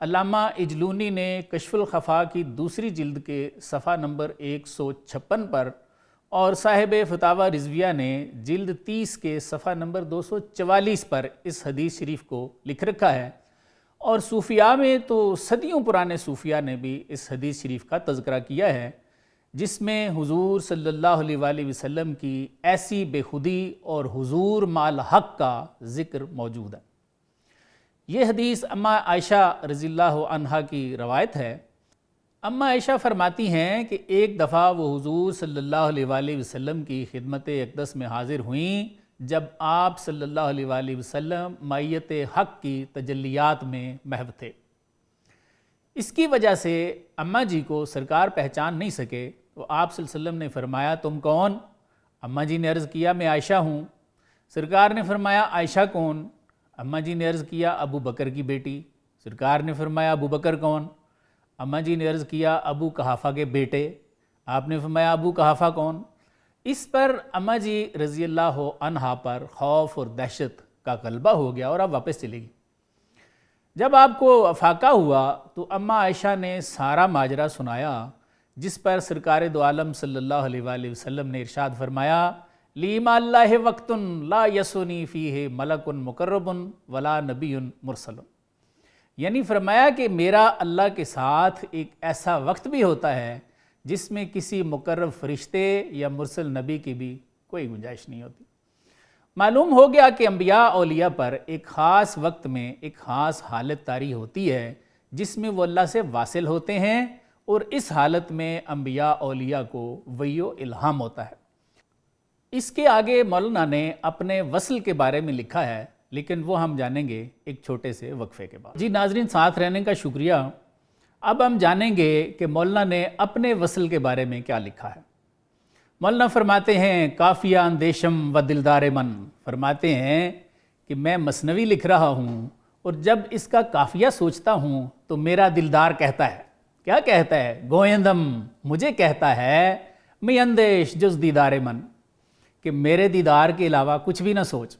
علامہ اجلونی نے کشف الخفا کی دوسری جلد کے صفحہ نمبر 156 پر اور صاحب فتاوی رضویہ نے جلد 30 کے صفحہ نمبر 244 پر اس حدیث شریف کو لکھ رکھا ہے، اور صوفیاء میں تو صدیوں پرانے صوفیاء نے بھی اس حدیث شریف کا تذکرہ کیا ہے، جس میں حضور صلی اللہ علیہ وآلہ وسلم کی ایسی بے خودی اور حضور مال حق کا ذکر موجود ہے۔ یہ حدیث اماں عائشہ رضی اللہ عنہا کی روایت ہے۔ اماں عائشہ فرماتی ہیں کہ ایک دفعہ وہ حضور صلی اللہ علیہ وآلہ وسلم کی خدمت اقدس میں حاضر ہوئیں جب آپ صلی اللہ علیہ وآلہ وسلم مائیت حق کی تجلیات میں محو تھے۔ اس کی وجہ سے اماں جی کو سرکار پہچان نہیں سکے، تو آپ صلی اللہ علیہ وسلم نے فرمایا تم کون؟ اماں جی نے عرض کیا میں عائشہ ہوں۔ سرکار نے فرمایا عائشہ کون؟ اماں جی نے عرض کیا ابو بکر کی بیٹی۔ سرکار نے فرمایا ابو بکر کون؟ اماں جی نے عرض کیا ابو قحافہ کے بیٹے۔ آپ نے فرمایا ابو قحافہ کون؟ اس پر اماں جی رضی اللہ عنہا پر خوف اور دہشت کا غلبہ ہو گیا اور آپ واپس چلے گئی۔ جب آپ کو افاقہ ہوا تو اماں عائشہ نے سارا ماجرا سنایا، جس پر سرکار دو عالم صلی اللہ علیہ وآلہ وسلم نے ارشاد فرمایا لیما اللہ وقت لا یسونی فیہ ملک مقرب ولا نبی مرسل، یعنی فرمایا کہ میرا اللہ کے ساتھ ایک ایسا وقت بھی ہوتا ہے جس میں کسی مقرب فرشتے یا مرسل نبی کی بھی کوئی گنجائش نہیں ہوتی۔ معلوم ہو گیا کہ انبیاء اولیاء پر ایک خاص وقت میں ایک خاص حالت طاری ہوتی ہے جس میں وہ اللہ سے واصل ہوتے ہیں، اور اس حالت میں انبیاء اولیاء کو وحی و الہام ہوتا ہے۔ اس کے آگے مولانا نے اپنے وصل کے بارے میں لکھا ہے، لیکن وہ ہم جانیں گے ایک چھوٹے سے وقفے کے بعد۔ جی ناظرین، ساتھ رہنے کا شکریہ۔ اب ہم جانیں گے کہ مولانا نے اپنے وصل کے بارے میں کیا لکھا ہے۔ مولانا فرماتے ہیں کافیہ اندیشم و دلدار من، فرماتے ہیں کہ میں مثنوی لکھ رہا ہوں اور جب اس کا کافیہ سوچتا ہوں تو میرا دلدار کہتا ہے، کیا کہتا ہے؟ گویندم، مجھے کہتا ہے میں اندیش جز دیدار من، کہ میرے دیدار کے علاوہ کچھ بھی نہ سوچ۔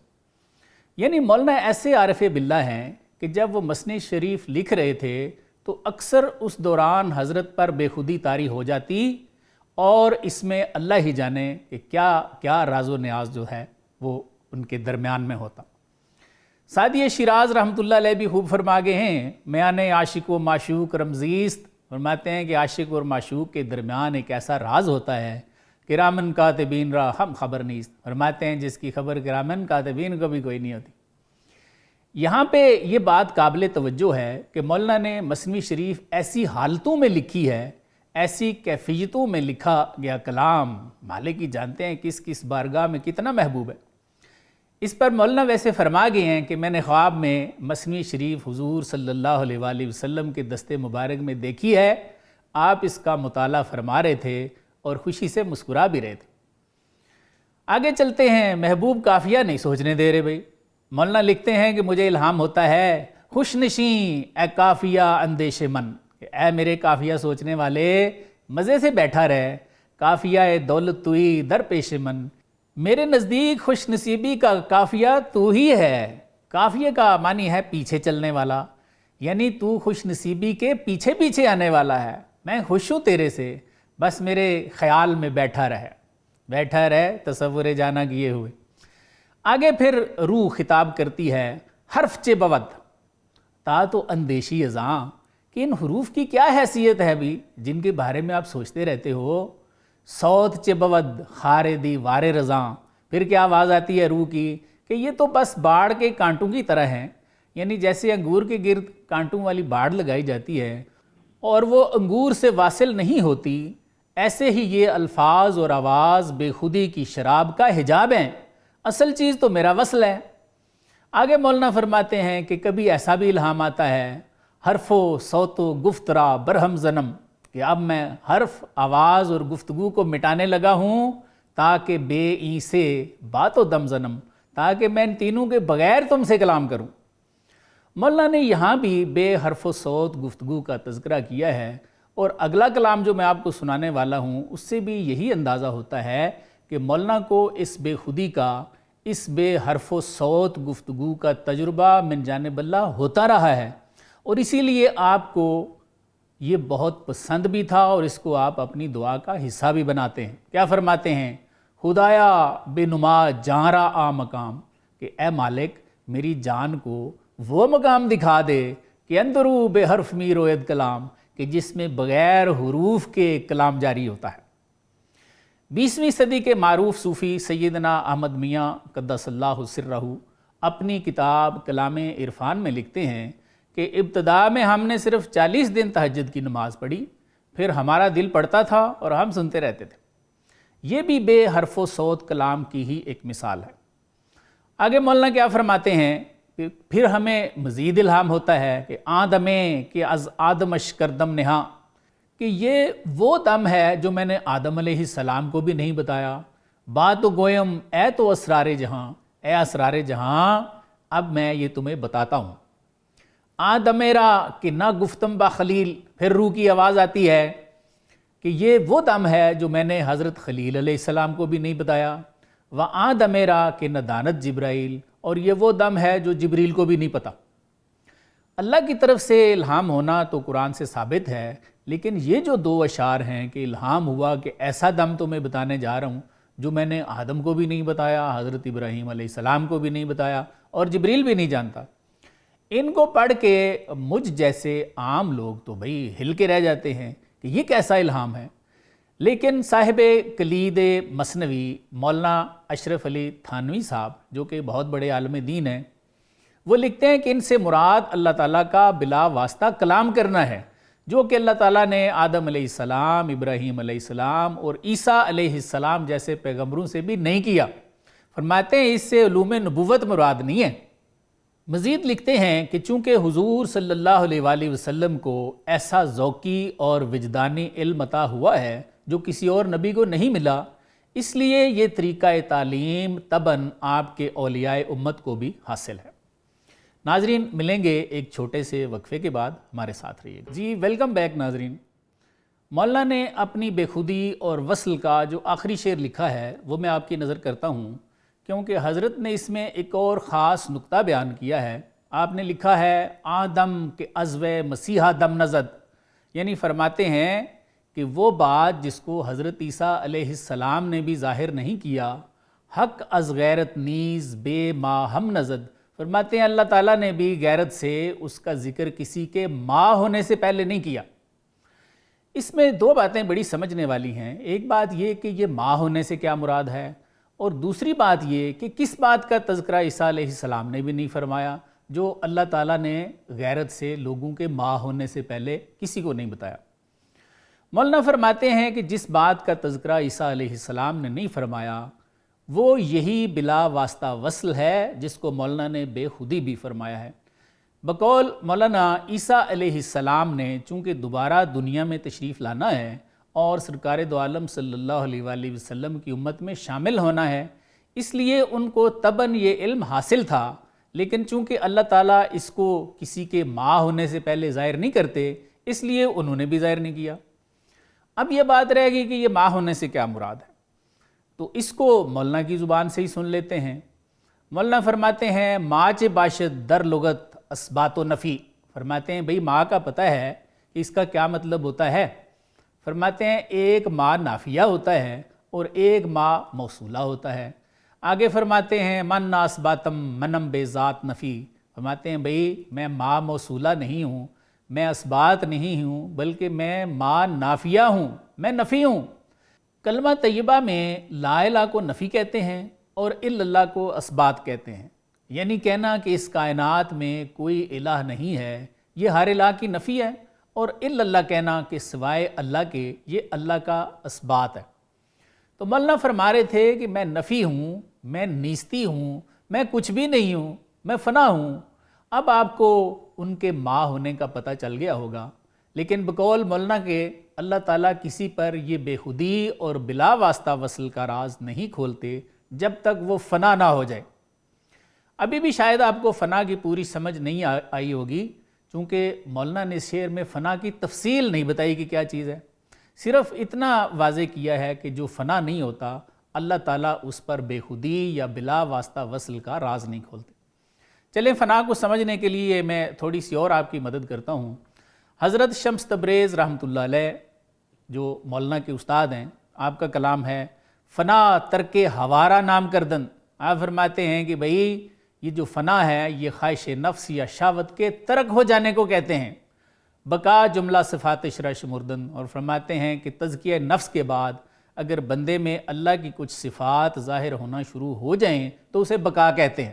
یعنی مولانا ایسے عارف باللہ ہیں کہ جب وہ مثنوی شریف لکھ رہے تھے تو اکثر اس دوران حضرت پر بے خودی طاری ہو جاتی، اور اس میں اللہ ہی جانے کہ کیا راز و نیاز جو ہے وہ ان کے درمیان میں ہوتا۔ سعدی شیراز رحمۃ اللہ علیہ بھی خوب فرما گئے ہیں، میان عاشق و معشوق رمزیست، فرماتے ہیں کہ عاشق اور معشوق کے درمیان ایک ایسا راز ہوتا ہے کرامن کاتبین را ہم خبر نیست، فرماتے ہیں جس کی خبر کرامن کاتبین کو بھی کوئی نہیں ہوتی۔ یہاں پہ یہ بات قابل توجہ ہے کہ مولانا نے مثنوی شریف ایسی حالتوں میں لکھی ہے، ایسی کیفیتوں میں لکھا گیا کلام، مالک ہی جانتے ہیں کس کس بارگاہ میں کتنا محبوب ہے۔ اس پر مولانا ویسے فرما گئے ہیں کہ میں نے خواب میں مثنوی شریف حضور صلی اللہ علیہ وآلہ وسلم کے دست مبارک میں دیکھی ہے، آپ اس کا مطالعہ فرما رہے تھے اور خوشی سے مسکرا بھی رہے تھے۔ آگے چلتے ہیں، محبوب کافیہ نہیں سوچنے دے رہے بھائی۔ مولانا لکھتے ہیں کہ مجھے الہام ہوتا ہے خوش نشیں اے کافیہ اندیش من، کہ اے میرے کافیہ سوچنے والے مزے سے بیٹھا رہے، کافیہ اے دولت توئی در پیش من، میرے نزدیک خوش نصیبی کا کافیہ تو ہی ہے۔ کافیہ کا معنی ہے پیچھے چلنے والا، یعنی تو خوش نصیبی کے پیچھے پیچھے آنے والا ہے، میں خوش ہوں تیرے سے، بس میرے خیال میں بیٹھا رہے تصور جانا کیے ہوئے۔ آگے پھر روح خطاب کرتی ہے، حرف چے بود تا تو اندیشی ازاں، کہ ان حروف کی کیا حیثیت ہے بھی جن کے بارے میں آپ سوچتے رہتے ہو۔ صوت چے بود خارے دی وارے رضاں، پھر کیا آواز آتی ہے روح کی کہ یہ تو بس باڑ کے کانٹوں کی طرح ہیں، یعنی جیسے انگور کے گرد کانٹوں والی باڑ لگائی جاتی ہے اور وہ انگور سے واصل نہیں ہوتی، ایسے ہی یہ الفاظ اور آواز بے خودی کی شراب کا حجاب ہیں، اصل چیز تو میرا وصل ہے۔ آگے مولانا فرماتے ہیں کہ کبھی ایسا بھی الہام آتا ہے، حرف و صوت و گفترا برہم زنم، کہ اب میں حرف، آواز اور گفتگو کو مٹانے لگا ہوں تاکہ بے ای سے بات و دم زنم، تاکہ میں ان تینوں کے بغیر تم سے کلام کروں۔ مولانا نے یہاں بھی بے حرف و صوت گفتگو کا تذکرہ کیا ہے، اور اگلا کلام جو میں آپ کو سنانے والا ہوں اس سے بھی یہی اندازہ ہوتا ہے کہ مولانا کو اس بے خودی کا، اس بے حرف و صوت گفتگو کا تجربہ من جانب اللہ ہوتا رہا ہے، اور اسی لیے آپ کو یہ بہت پسند بھی تھا اور اس کو آپ اپنی دعا کا حصہ بھی بناتے ہیں۔ کیا فرماتے ہیں؟ خدایا بے نما جاں را آ مقام، کہ اے مالک میری جان کو وہ مقام دکھا دے کہ اندرو بے حرف می روید کلام، کہ جس میں بغیر حروف کے کلام جاری ہوتا ہے۔ 20ویں صدی کے معروف صوفی سیدنا احمد میاں قدس اللہ سرہ اپنی کتاب کلام عرفان میں لکھتے ہیں کہ ابتدا میں ہم نے صرف 40 دن تہجد کی نماز پڑھی، پھر ہمارا دل پڑتا تھا اور ہم سنتے رہتے تھے۔ یہ بھی بے حرف و صوت کلام کی ہی ایک مثال ہے۔ آگے مولانا کیا فرماتے ہیں کہ پھر ہمیں مزید الہام ہوتا ہے کہ آدمیں کہ از آدمش کردم نہا، کہ یہ وہ دم ہے جو میں نے آدم علیہ السلام کو بھی نہیں بتایا۔ بات و گویم اے تو اسرار جہاں، اے اسرار جہاں اب میں یہ تمہیں بتاتا ہوں۔ آدمیرا کہ نہ گفتم با خلیل، پھر روح کی آواز آتی ہے کہ یہ وہ دم ہے جو میں نے حضرت خلیل علیہ السلام کو بھی نہیں بتایا۔ وآدمیرا کہ نہ دانت جبرائیل، اور یہ وہ دم ہے جو جبریل کو بھی نہیں پتا۔ اللہ کی طرف سے الہام ہونا تو قرآن سے ثابت ہے، لیکن یہ جو 2 اشعار ہیں کہ الہام ہوا کہ ایسا دم تو میں بتانے جا رہا ہوں جو میں نے آدم کو بھی نہیں بتایا، حضرت ابراہیم علیہ السلام کو بھی نہیں بتایا اور جبریل بھی نہیں جانتا، ان کو پڑھ کے مجھ جیسے عام لوگ تو بھئی ہل کے رہ جاتے ہیں کہ یہ کیسا الہام ہے۔ لیکن صاحب کلید مثنوی مولانا اشرف علی تھانوی صاحب، جو کہ بہت بڑے عالم دین ہیں، وہ لکھتے ہیں کہ ان سے مراد اللہ تعالیٰ کا بلا واسطہ کلام کرنا ہے، جو کہ اللہ تعالیٰ نے آدم علیہ السلام، ابراہیم علیہ السلام اور عیسیٰ علیہ السلام جیسے پیغمبروں سے بھی نہیں کیا۔ فرماتے ہیں اس سے علوم نبوت مراد نہیں ہے۔ مزید لکھتے ہیں کہ چونکہ حضور صلی اللہ علیہ وآلہ وسلم کو ایسا ذوقی اور وجدانی علم عطا ہوا ہے جو کسی اور نبی کو نہیں ملا، اس لیے یہ طریقہ تعلیم طبعاً آپ کے اولیاء امت کو بھی حاصل ہے۔ ناظرین ملیں گے ایک چھوٹے سے وقفے کے بعد، ہمارے ساتھ رہیے گا۔ جی ویلکم بیک ناظرین۔ مولانا نے اپنی بے خودی اور وصل کا جو آخری شعر لکھا ہے وہ میں آپ کی نظر کرتا ہوں، کیونکہ حضرت نے اس میں ایک اور خاص نقطہ بیان کیا ہے۔ آپ نے لکھا ہے آدم کے عزو مسیحا دم نزد، یعنی فرماتے ہیں کہ وہ بات جس کو حضرت عیسیٰ علیہ السلام نے بھی ظاہر نہیں کیا، حق از غیرت نیز بے ما ہم نزد، فرماتے ہیں اللہ تعالیٰ نے بھی غیرت سے اس کا ذکر کسی کے ماں ہونے سے پہلے نہیں کیا۔ اس میں 2 باتیں بڑی سمجھنے والی ہیں۔ ایک بات یہ کہ یہ ماں ہونے سے کیا مراد ہے، اور دوسری بات یہ کہ کس بات کا تذکرہ عیسیٰ علیہ السلام نے بھی نہیں فرمایا جو اللہ تعالیٰ نے غیرت سے لوگوں کے ماں ہونے سے پہلے کسی کو نہیں بتایا۔ مولانا فرماتے ہیں کہ جس بات کا تذکرہ عیسیٰ علیہ السلام نے نہیں فرمایا وہ یہی بلا واسطہ وصل ہے جس کو مولانا نے بے خودی بھی فرمایا ہے۔ بقول مولانا عیسیٰ علیہ السلام نے چونکہ دوبارہ دنیا میں تشریف لانا ہے اور سرکار دو عالم صلی اللہ علیہ وآلہ وسلم کی امت میں شامل ہونا ہے، اس لیے ان کو طبعاً یہ علم حاصل تھا، لیکن چونکہ اللہ تعالیٰ اس کو کسی کے ماں ہونے سے پہلے ظاہر نہیں کرتے، اس لیے انہوں نے بھی ظاہر نہیں کیا۔ اب یہ بات رہے گی کہ یہ ماں ہونے سے کیا مراد ہے، تو اس کو مولانا کی زبان سے ہی سن لیتے ہیں۔ مولانا فرماتے ہیں ماں چ باشد در لغت اثبات و نفی، فرماتے ہیں بھئی ماں کا پتہ ہے کہ اس کا کیا مطلب ہوتا ہے۔ فرماتے ہیں ایک ماں نافیہ ہوتا ہے اور ایک ماں موصولہ ہوتا ہے۔ آگے فرماتے ہیں من اسباتم منم بے ذات نفی، فرماتے ہیں بھئی میں ماں موصولہ نہیں ہوں، میں اسبات نہیں ہوں، بلکہ میں ماں نافیہ ہوں، میں نفی ہوں۔ کلمہ طیبہ میں لا الہ کو نفی کہتے ہیں اور الا اللہ کو اسبات کہتے ہیں، یعنی کہنا کہ اس کائنات میں کوئی الہ نہیں ہے، یہ ہر الہ کی نفی ہے، اور الا اللہ کہنا کہ سوائے اللہ کے یہ اللہ کا اسبات ہے۔ تو مولانا فرما رہے تھے کہ میں نفی ہوں، میں نیستی ہوں، میں کچھ بھی نہیں ہوں، میں فنا ہوں۔ اب آپ کو ان کے ماں ہونے کا پتہ چل گیا ہوگا، لیکن بقول مولانا کے اللہ تعالیٰ کسی پر یہ بے خودی اور بلا واسطہ وصل کا راز نہیں کھولتے جب تک وہ فنا نہ ہو جائے۔ ابھی بھی شاید آپ کو فنا کی پوری سمجھ نہیں آئی ہوگی، چونکہ مولانا نے شعر میں فنا کی تفصیل نہیں بتائی کہ کیا چیز ہے، صرف اتنا واضح کیا ہے کہ جو فنا نہیں ہوتا اللہ تعالیٰ اس پر بے خودی یا بلا واسطہ وصل کا راز نہیں کھولتے۔ چلیں فنا کو سمجھنے کے لیے میں تھوڑی سی اور آپ کی مدد کرتا ہوں۔ حضرت شمس تبریز رحمۃ اللہ علیہ جو مولانا کے استاد ہیں، آپ کا کلام ہے فنا ترک ہوارا نام کردن۔ آپ فرماتے ہیں کہ بھئی یہ جو فنا ہے یہ خواہش نفس یا شہوت کے ترک ہو جانے کو کہتے ہیں۔ بقا جملہ صفات شرع شمردن، اور فرماتے ہیں کہ تزکیہ نفس کے بعد اگر بندے میں اللہ کی کچھ صفات ظاہر ہونا شروع ہو جائیں تو اسے بقا کہتے ہیں۔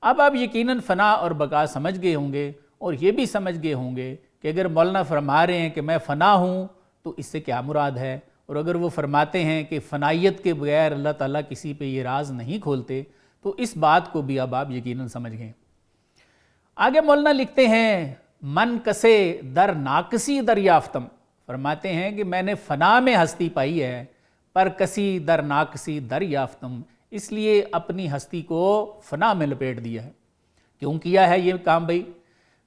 اب آپ یقیناً فنا اور بقا سمجھ گئے ہوں گے، اور یہ بھی سمجھ گئے ہوں گے کہ اگر مولانا فرما رہے ہیں کہ میں فنا ہوں تو اس سے کیا مراد ہے، اور اگر وہ فرماتے ہیں کہ فنائیت کے بغیر اللہ تعالیٰ کسی پہ یہ راز نہیں کھولتے تو اس بات کو بھی اب آپ یقیناً سمجھ گئے۔ آگے مولانا لکھتے ہیں من کسے در ناقصی دریافتم، فرماتے ہیں کہ میں نے فنا میں ہستی پائی ہے پر کسی در ناقصی دریافتم، اس لیے اپنی ہستی کو فنا میں لپیٹ دیا ہے۔ کیوں کیا ہے یہ کام بھائی؟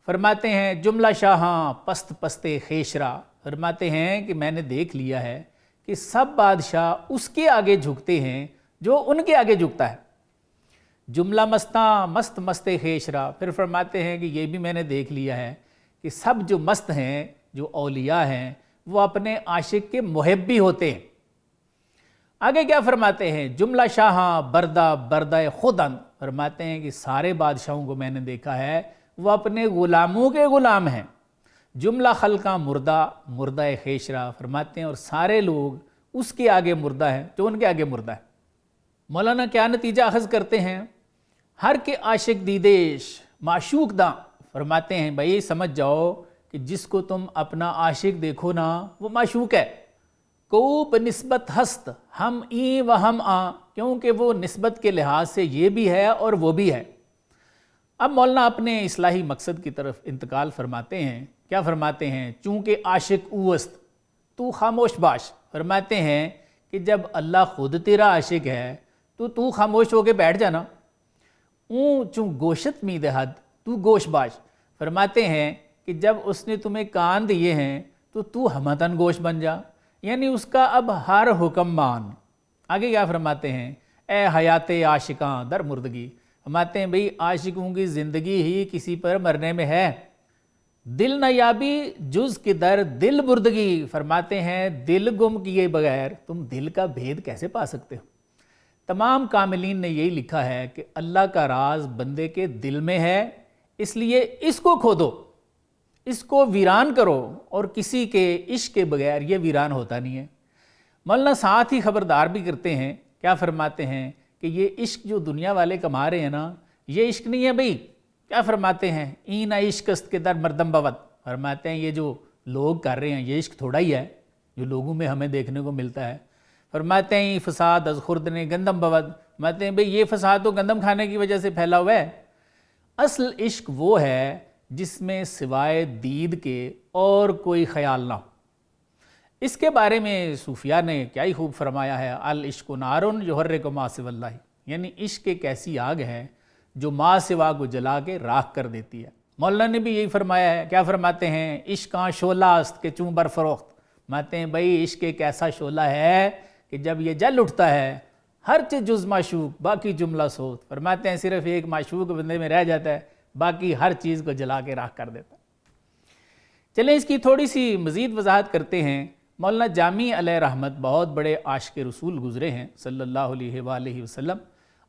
فرماتے ہیں جملہ شاہاں پست پستے خیشرا، فرماتے ہیں کہ میں نے دیکھ لیا ہے کہ سب بادشاہ اس کے آگے جھکتے ہیں جو ان کے آگے جھکتا ہے۔ جملہ مستاں مست مستے خیشرا، پھر فرماتے ہیں کہ یہ بھی میں نے دیکھ لیا ہے کہ سب جو مست ہیں، جو اولیاء ہیں، وہ اپنے عاشق کے محب بھی ہوتے ہیں۔ آگے کیا فرماتے ہیں جملہ شاہاں بردہ بردہ خودن، فرماتے ہیں کہ سارے بادشاہوں کو میں نے دیکھا ہے وہ اپنے غلاموں کے غلام ہیں۔ جملہ خلقاں مردہ مردہ خیشرا، فرماتے ہیں اور سارے لوگ اس کے آگے مردہ ہیں جو ان کے آگے مردہ ہے۔ مولانا کیا نتیجہ اخذ کرتے ہیں؟ ہر کے عاشق دیدیش معشوق داں، فرماتے ہیں بھائی سمجھ جاؤ کہ جس کو تم اپنا عاشق دیکھو نا وہ معشوق ہے۔ کوپ نسبت ہست ہم این و ہم آں، کیونکہ وہ نسبت کے لحاظ سے یہ بھی ہے اور وہ بھی ہے۔ اب مولانا اپنے اصلاحی مقصد کی طرف انتقال فرماتے ہیں۔ کیا فرماتے ہیں؟ چونکہ عاشق اوست تو خاموش باش، فرماتے ہیں کہ جب اللہ خود تیرا عاشق ہے تو خاموش ہو کے بیٹھ جانا۔ اون چون گوشت می دہد تو گوش باش، فرماتے ہیں کہ جب اس نے تمہیں کان دیے ہیں تو ہمتن گوش بن جا، یعنی اس کا اب ہر حکم مان۔ آگے کیا فرماتے ہیں؟ اے حیات عاشقاں در مردگی، فرماتے ہیں بھئی عاشقوں کی زندگی ہی کسی پر مرنے میں ہے۔ دل نہ یابی جز کی در دل بردگی، فرماتے ہیں دل گم کیے بغیر تم دل کا بھید کیسے پا سکتے ہو؟ تمام کاملین نے یہی لکھا ہے کہ اللہ کا راز بندے کے دل میں ہے، اس لیے اس کو کھودو، اس کو ویران کرو، اور کسی کے عشق کے بغیر یہ ویران ہوتا نہیں ہے۔ مولانا ساتھ ہی خبردار بھی کرتے ہیں۔ کیا فرماتے ہیں؟ کہ یہ عشق جو دنیا والے کما رہے ہیں نا، یہ عشق نہیں ہے بھئی۔ کیا فرماتے ہیں؟ این عشقست کے در مردم بود، فرماتے ہیں یہ جو لوگ کر رہے ہیں یہ عشق تھوڑا ہی ہے جو لوگوں میں ہمیں دیکھنے کو ملتا ہے۔ فرماتے ہیں فساد از خوردن گندم بود، فرماتے ہیں بھئی یہ فساد تو گندم کھانے کی وجہ سے پھیلا ہوا ہے۔ اصل عشق وہ ہے جس میں سوائے دید کے اور کوئی خیال نہ ہو۔ اس کے بارے میں صوفیاء نے کیا ہی خوب فرمایا ہے، العشق نارن یحرک ما سوی اللہ، یعنی عشق ایک ایسی آگ ہے جو ما سوا کو جلا کے راکھ کر دیتی ہے۔ مولانا نے بھی یہی فرمایا ہے۔ کیا فرماتے ہیں؟ عشقاں شعلہ است کہ چوں برفروخت، فرماتے ہیں بھائی عشق ایک ایسا شعلہ ہے کہ جب یہ جل اٹھتا ہے ہر چیز جز معشوق باقی جملہ سوت، فرماتے ہیں صرف ایک معشوق بندے میں رہ جاتا ہے، باقی ہر چیز کو جلا کے راکھ کر دیتا ہے۔ چلیں اس کی تھوڑی سی مزید وضاحت کرتے ہیں۔ مولانا جامی علیہ رحمت بہت بڑے عاشق رسول گزرے ہیں صلی اللہ علیہ وآلہ وسلم۔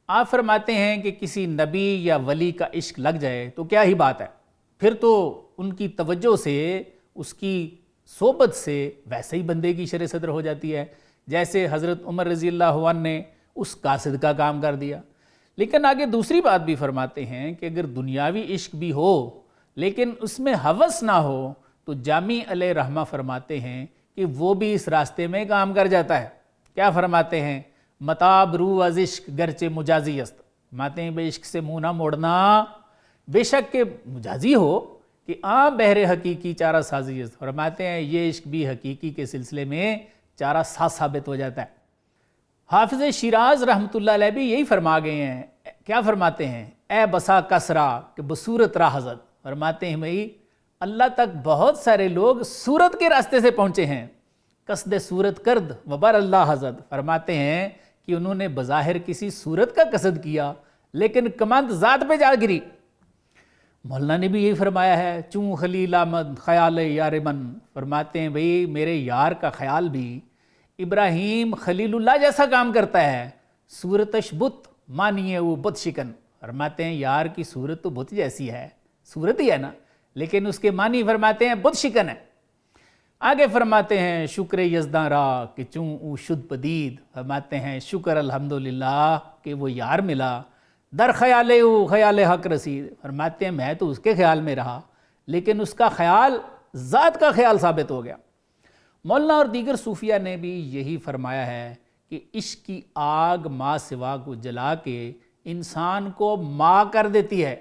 آپ فرماتے ہیں کہ کسی نبی یا ولی کا عشق لگ جائے تو کیا ہی بات ہے، پھر تو ان کی توجہ سے، اس کی صحبت سے ویسے ہی بندے کی شرح صدر ہو جاتی ہے، جیسے حضرت عمر رضی اللہ عنہ نے اس قاصد کا کام کر دیا۔ لیکن آگے دوسری بات بھی فرماتے ہیں کہ اگر دنیاوی عشق بھی ہو لیکن اس میں ہوس نہ ہو تو جامی علیہ رحمہ فرماتے ہیں کہ وہ بھی اس راستے میں کام کر جاتا ہے۔ کیا فرماتے ہیں؟ متاب رو از عشق گرچہ مجازی است، فرماتے ہیں بے عشق سے منہ نہ موڑنا، بے شک کہ مجازی ہو کہ عام بہر حقیقی چارہ سازی است، فرماتے ہیں یہ عشق بھی حقیقی کے سلسلے میں چارہ ساز ثابت ہو جاتا ہے۔ حافظ شیراز رحمۃ اللہ علیہ بھی یہی فرما گئے ہیں۔ کیا فرماتے ہیں؟ اے بسا کسرا کہ بصورت راہ حضرت، فرماتے ہیں بھائی اللہ تک بہت سارے لوگ صورت کے راستے سے پہنچے ہیں، قصد صورت کرد وبر اللہ حضرت، فرماتے ہیں کہ انہوں نے بظاہر کسی صورت کا قصد کیا لیکن کمند ذات پہ جا گری۔ مولانا نے بھی یہی فرمایا ہے، چوں خلیل آمد خیال یار من، فرماتے ہیں بھئی میرے یار کا خیال بھی ابراہیم خلیل اللہ جیسا کام کرتا ہے، صورتش بت مانیے وہ بت شکن، فرماتے ہیں یار کی صورت تو بت جیسی ہے، صورت ہی ہے نا، لیکن اس کے معنی فرماتے ہیں بت شکن ہے۔ آگے فرماتے ہیں شکر یزداں را کہ چوں او شد پدید، فرماتے ہیں شکر الحمدللہ کہ وہ یار ملا، در خیال او خیال حق رسید، فرماتے ہیں میں تو اس کے خیال میں رہا لیکن اس کا خیال ذات کا خیال ثابت ہو گیا۔ مولانا اور دیگر صوفیہ نے بھی یہی فرمایا ہے کہ عشق کی آگ ما سوا کو جلا کے انسان کو ماں کر دیتی ہے،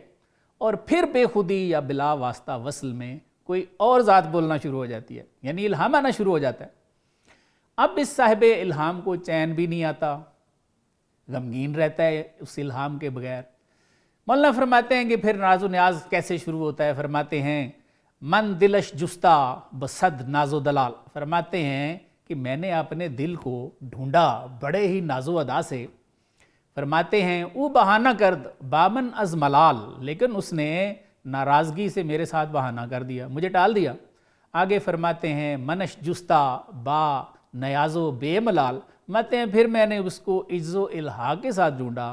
اور پھر بے خودی یا بلا واسطہ وصل میں کوئی اور ذات بولنا شروع ہو جاتی ہے، یعنی الہام آنا شروع ہو جاتا ہے۔ اب اس صاحب الہام کو چین بھی نہیں آتا، غمگین رہتا ہے اس الہام کے بغیر۔ مولانا فرماتے ہیں کہ پھر ناز و نیاز کیسے شروع ہوتا ہے، فرماتے ہیں من دلش جستا بصد ناز و دلال، فرماتے ہیں کہ میں نے اپنے دل کو ڈھونڈا بڑے ہی ناز و ادا سے، فرماتے ہیں او بہانہ کرد بامن از ملال، لیکن اس نے ناراضگی سے میرے ساتھ بہانہ کر دیا، مجھے ٹال دیا۔ آگے فرماتے ہیں منش جستا با نیاز و بے ملال، فرماتے ہیں پھر میں نے اس کو عجز و الحاح کے ساتھ ڈھونڈا،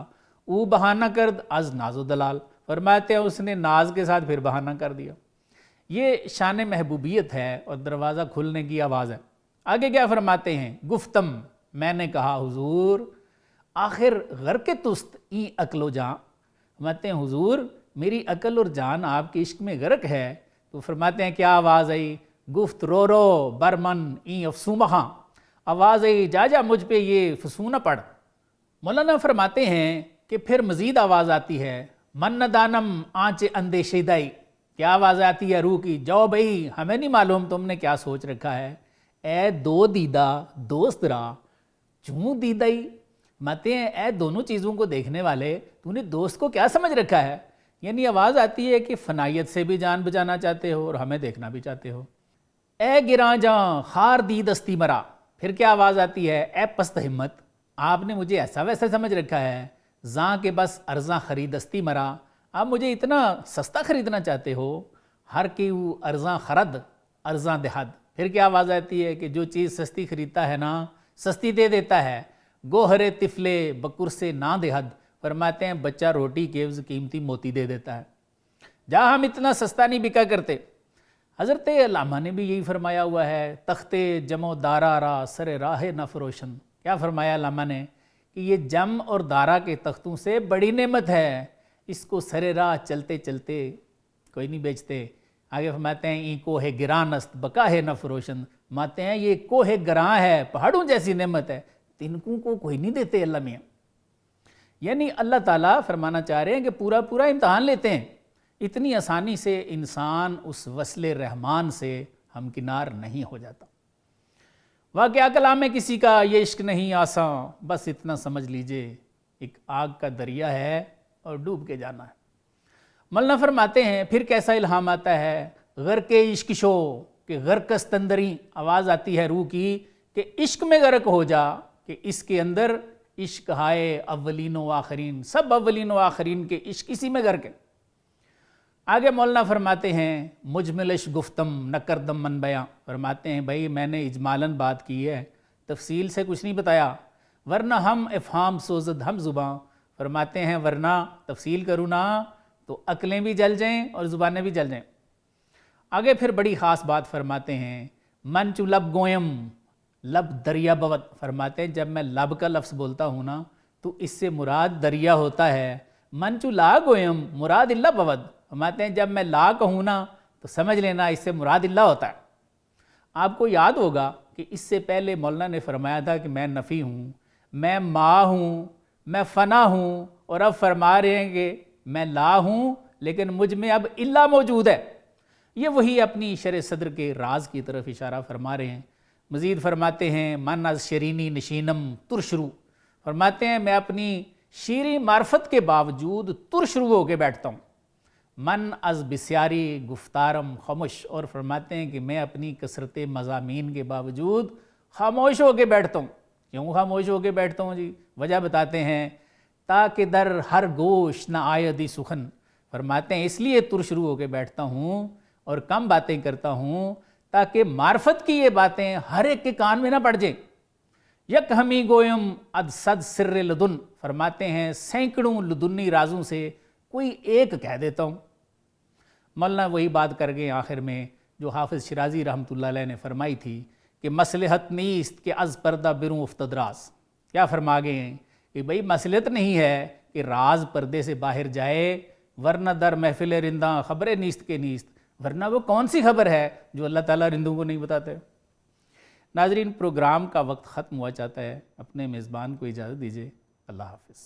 او بہانہ کرد از ناز و دلال، فرماتے ہیں اس نے ناز کے ساتھ پھر بہانہ کر دیا۔ یہ شان محبوبیت ہے اور دروازہ کھلنے کی آواز ہے۔ آگے کیا فرماتے ہیں گفتم، میں نے کہا حضور آخر غرق تست ای عقل و جان، فرماتے ہیں حضور میری عقل اور جان آپ کے عشق میں غرق ہے، تو فرماتے ہیں کیا آواز آئی، گفت رو رو برمن ای افسومہاں، آواز آئی جا جا مجھ پہ یہ فسونہ پڑھ۔ مولانا فرماتے ہیں کہ پھر مزید آواز آتی ہے من ندانم آنچ اندیشہ دائی، کیا آواز آتی ہے روح کی، جاؤ بھئی ہمیں نہیں معلوم تم نے کیا سوچ رکھا ہے، اے دو دیدہ دوست را چوں دیدائی، ماتے ہیں اے دونوں چیزوں کو دیکھنے والے تو نے دوست کو کیا سمجھ رکھا ہے، یعنی آواز آتی ہے کہ فنائیت سے بھی جان بچانا چاہتے ہو اور ہمیں دیکھنا بھی چاہتے ہو۔ اے گراں جاں خار دی دستی مرا، پھر کیا آواز آتی ہے اے پست ہمت، آپ نے مجھے ایسا ویسا سمجھ رکھا ہے، زاں کے بس ارزاں خریدستی مرا، آپ مجھے اتنا سستا خریدنا چاہتے ہو، ہر کیو ارزاں خرد ارزاں دہد، پھر کیا آواز آتی ہے کہ جو چیز سستی خریدتا ہے نا سستی دے دیتا ہے، گوہر طفلے بکر سے نہ دہد، فرماتے ہیں بچہ روٹی کے عوض قیمتی موتی دے دیتا ہے، جہاں ہم اتنا سستا نہیں بکا کرتے۔ حضرت علامہ نے بھی یہی فرمایا ہوا ہے تخت جم و دارا را سر راہ نفروشن، کیا فرمایا علامہ نے کہ یہ جم اور دارا کے تختوں سے بڑی نعمت ہے، اس کو سر راہ چلتے چلتے کوئی نہیں بیچتے۔ آگے فرماتے ہیں این کوہ گران است بقا ہے نفروشن، فرماتے ہیں یہ کوہ گراں ہے، پہاڑوں جیسی نعمت ہے، تنکوں کو کوئی نہیں دیتے اللہ میاں۔ یعنی اللہ تعالیٰ فرمانا چاہ رہے ہیں کہ پورا پورا امتحان لیتے ہیں، اتنی آسانی سے انسان اس وصل رحمان سے ہمکنار نہیں ہو جاتا۔ واقعہ کلام میں کسی کا یہ عشق نہیں آسان، بس اتنا سمجھ لیجئے ایک آگ کا دریا ہے اور ڈوب کے جانا ہے۔ مولانا فرماتے ہیں پھر کیسا الہام آتا ہے غرق عشق شو کہ غرق استندری، آواز آتی ہے روح کی کہ عشق میں غرق ہو جا، کہ اس کے اندر عشق ہائے اولین و آخرین، سب اولین و آخرین کے عشق اسی میں غرق ہے۔ آگے مولانا فرماتے ہیں مجملش گفتم نہ کردم من بیاں، فرماتے ہیں بھائی میں نے اجمالاً بات کی ہے، تفصیل سے کچھ نہیں بتایا، ورنہ ہم افہام سوزد ہم زباں، فرماتے ہیں ورنہ تفصیل کروں نا تو عقلیں بھی جل جائیں اور زبانیں بھی جل جائیں۔ آگے پھر بڑی خاص بات فرماتے ہیں من چو لب گویم لب دریا بود، فرماتے ہیں جب میں لب کا لفظ بولتا ہوں نا تو اس سے مراد دریا ہوتا ہے، من چو لا گویم مراد اللہ بود، فرماتے ہیں جب میں لا کہوں نا تو سمجھ لینا اس سے مراد اللہ ہوتا ہے۔ آپ کو یاد ہوگا کہ اس سے پہلے مولانا نے فرمایا تھا کہ میں نفی ہوں، میں ما ہوں، میں فنا ہوں، اور اب فرما رہے ہیں کہ میں لا ہوں لیکن مجھ میں اب اللہ موجود ہے۔ یہ وہی اپنی شرح صدر کے راز کی طرف اشارہ فرما رہے ہیں۔ مزید فرماتے ہیں من از شرینی نشینم ترشرو، فرماتے ہیں میں اپنی شیریں معرفت کے باوجود ترشرو ہو کے بیٹھتا ہوں، من از بسیاری گفتارم خاموش، اور فرماتے ہیں کہ میں اپنی کثرت مضامین کے باوجود خاموش ہو کے بیٹھتا ہوں۔ کیوں خاموش ہو کے بیٹھتا ہوں جی؟ وجہ بتاتے ہیں تاکہ در ہر گوش نہ آیدی سخن، فرماتے ہیں اس لیے ترش رو ہو کے بیٹھتا ہوں اور کم باتیں کرتا ہوں تاکہ معرفت کی یہ باتیں ہر ایک کے کان میں نہ پڑ جائیں۔ یک ہمی گویم اد صد سر لدن، فرماتے ہیں سینکڑوں لدنی رازوں سے کوئی ایک کہہ دیتا ہوں۔ مولانا وہی بات کر گئے آخر میں جو حافظ شیرازی رحمۃ اللہ علیہ نے فرمائی تھی کہ مصلحت نیست کہ از پردہ بروں افتد راز۔ کیا فرما گئے ہیں کہ بھئی مصلحت نہیں ہے کہ راز پردے سے باہر جائے، ورنہ در محفل رنداں خبر نیست کے نیست، ورنہ وہ کون سی خبر ہے جو اللہ تعالیٰ رندوں کو نہیں بتاتے۔ ناظرین، پروگرام کا وقت ختم ہوا چاہتا ہے، اپنے میزبان کو اجازت دیجیے۔ اللہ حافظ۔